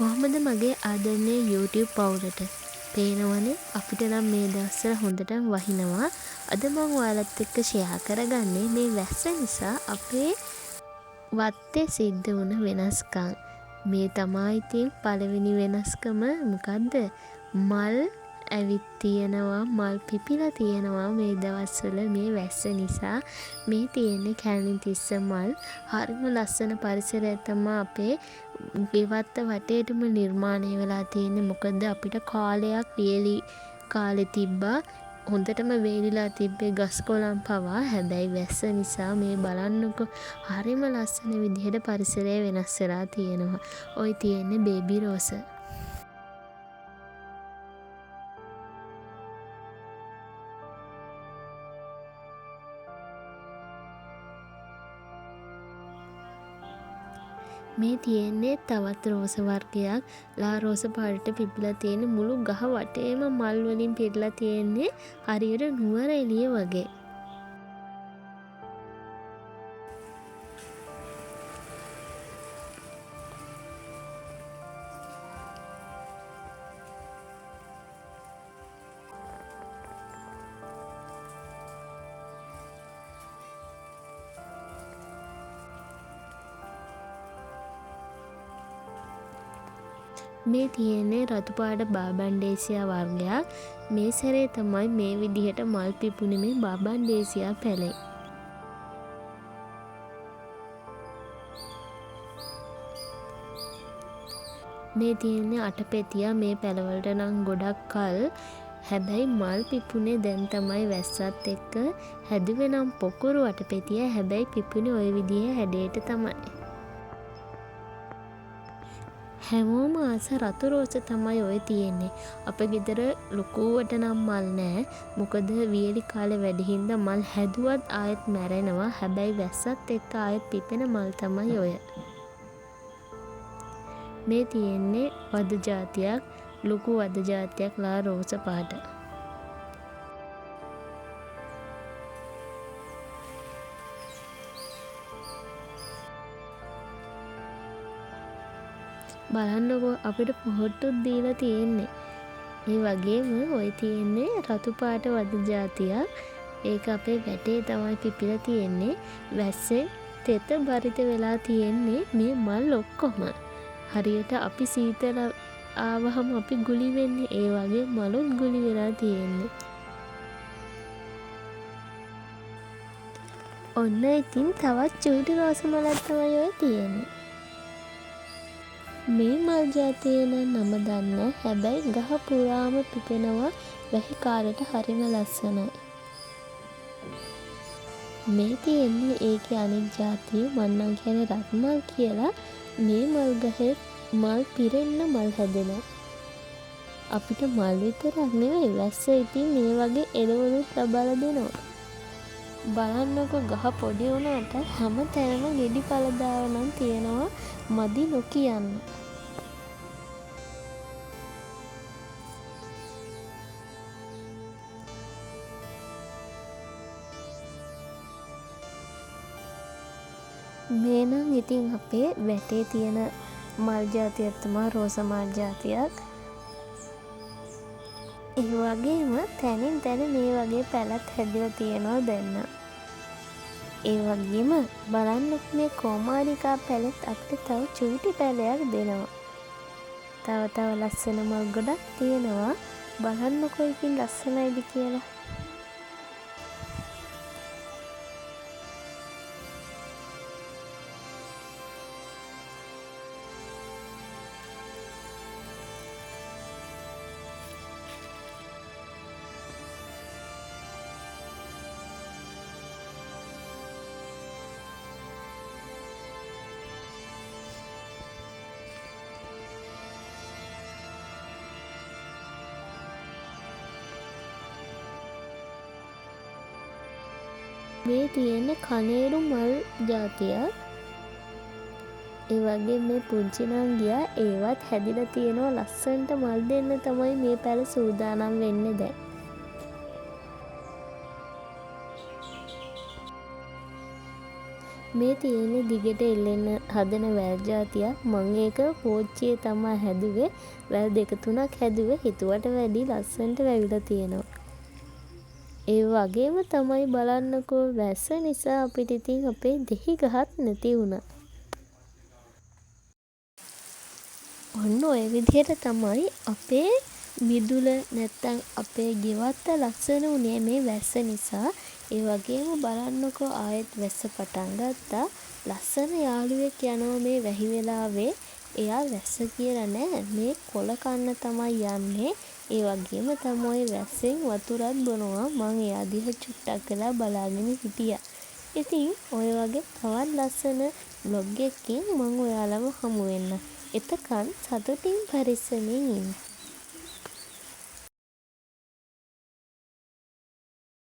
කොහොමද මගේ ආදරණීය YouTube පවුලට? පේනවනේ අපිට නම් මේ දවස්වල හොඳටම වහිනවා. අද මම ඔයාලත් එක්ක ෂෙයා කරගන්නේ මේ වැස්ස නිසා අපේ වත්තේ සිද්ධ වුණ වෙනස්කම්. මේ තමයි ඉතින් පළවෙනි වෙනස්කම මොකද්ද? මල් ඇවිත් තියෙනවා, මල් පිපිලා තියෙනවා මේ දවස්වල මේ වැස්ස නිසා. මේ තියෙන්නේ කැලණිතිස්ස මල්. හරිම ලස්සන පරිසරයක් තමයි අපේ ගෙවත්ත වටේටම නිර්මාණය වෙලා තියෙන්නේ. මොකද අපිට කාලයක් වියලි කාලේ තිබ්බා. හොඳටම වේලිලා තිබ්බේ ගස් කොළන් පවා. හැබැයි වැස්ස නිසා මේ බලන්නකො හරිම ලස්සන විදිහට පරිසරය වෙනස් වෙලා තියෙනවා. ඔය තියෙන්නේ බේබි රෝස. මේ තියෙන්නේ තවත් රෝස වර්ගයක්. ලා රෝස පාටට පිපිලා තියෙන මුළු ගහ වටේම මල් වලින් පිරලා තියෙන්නේ හරියට නුවරඑළිය වගේ. මේ තියෙන්නේ රතු පාට බාබන්ඩේසියා වර්ගයක්. මේ සැරේ තමයි මේ විදිහට මල් පිපුණේ මේ බාබන්ඩේසියා පැලේ. මේ තියෙන්නේ අටපෙතියා. මේ පැලවලට නම් ගොඩක් කල්. හැබැයි මල් පිපුණේ දැන් තමයි වැස්සත් එක්ක. හැදුවේ නම් පොකුරු අටපෙතියා. හැබැයි පිපුණේ ওই විදිහේ හැඩයට තමයි. හැමෝම ආස රතු රෝස තමයි ඔය තියෙන්නේ. අපේ ගෙදර ලොකුවට නම් මල් නෑ. මොකද වියලි කාලේ වැඩි හින්දා මල් හැදුවත් ආයෙත් මැරෙනවා. හැබැයි වැස්සත් එක්ක ආයෙත් පිපෙන මල් තමයි ඔය. මේ තියෙන්නේ වද జాතියක්. ලොකු වද జాතියක් ලා රෝස පාට. බලන්නකෝ අපිට පොහොට්ටුත් දීලා තියෙන්නේ. ඒ වගේම ඔය තියෙන්නේ රතු පාට වද జాතියක්. ඒක අපේ වැටේ තමයි පිපිලා තියෙන්නේ. වැස්සේ තෙත බරිත වෙලා තියෙන්නේ මේ මල් ඔක්කොම. හරියට අපි සීතල ආවහම අපි ගුලි වෙන්නේ ඒ වගේ මලුත් ගුලි වෙලා තියෙන්නේ. ඔන්න ඉතින් තවත් චූටි රෝස මලක් තමයි ඔය තියෙන්නේ. මේ මල් ජාතියේ නම දන්නේ. හැබැයි ගහ පුරාම පිපෙනවා. වැහි කාලෙට හරිම ලස්සනයි. මේ තියෙන්නේ ඒකේ අනිත් ජාතිය. මම නම් කියන්නේ රත්මල් කියලා. මේ මල් ගහේ මල් පිරෙන්න මල් හැදෙනවා. අපිට මල් විතරක් නෙවෙයි වැස්ස ඉතින් මේ වගේ එළවලුත් ලබා දෙනවා. බලන්නකො ගහ පොඩි වුණාට හැම තැනම ගෙඩි පළදාව නම් තියෙනවා. මදි නොකියන්න. මේ නම් ඉතින් අපේ වැටේ තියෙන මල් ජාතියක් තමයි රෝස මල් ජාතියක්. ඒ වගේම තැනින් තැන මේ වගේ පැලත් හැදලා තියෙනවා දැන්. ඒ වගේම බලන්නකො මේ කොමාරිකා පැලෙත් අපිට තව චූටි පැලයක් දෙනවා. තව ලස්සන මල් ගොඩක් තියෙනවා. බලන්නකො ඉතින් ලස්සනයිද කියලා. මේ තියෙන්නේ කනේරු මල් ජාතියක්. ඒ වගේ මේ පුංචි නංගියා ඒවත් හැදිලා තියෙනවා. ලස්සනට මල් දෙන්න තමයි මේ පැල සූදානම් වෙන්නේ දැන්. මේ තියෙන්නේ දිගට එල්ලෙන්න හදන වැල් ජාතියක්. මං ඒක පෝච්චියේ තමා හැදුවේ. වැල් 2-3ක් හැදුවේ. හිතුවට වැඩිය ලස්සනට වැවිලා තියෙනවා. ඒ වගේම තමයි බලන්නකෝ වැස්ස නිසා අපිට ඉතින් අපේ දෙහි ගහක් නැති වුණා. ඔන්න ඔය විදිහට තමයි අපේ මිදුල නැත්තම් අපේ ගෙවත්ත ලස්සන වුණේ මේ වැස්ස නිසා. ඒ වගේම බලන්නකෝ ආයෙත් වැස්ස පටන් ගත්තා. ලස්සන යාළුවෙක් යනවා මේ වැහි වෙලාවේ. එයා වැස්ස කියලා නෑ මේ කොළ කන්න තමයි යන්නේ. ඒ වගේම තමයි වැස්සෙන් වතුරත් බොනවා. මං එයා දිහා චුට්ටක් වෙලා බලාගෙන හිටියා. ඉතින් ඔය වගේ තවත් ලස්සන බ්ලොග් එකකින් මං ඔයාලව හමු වෙන්නම්. එතකන් සතුටින් පරිස්සමින් ඉන්න.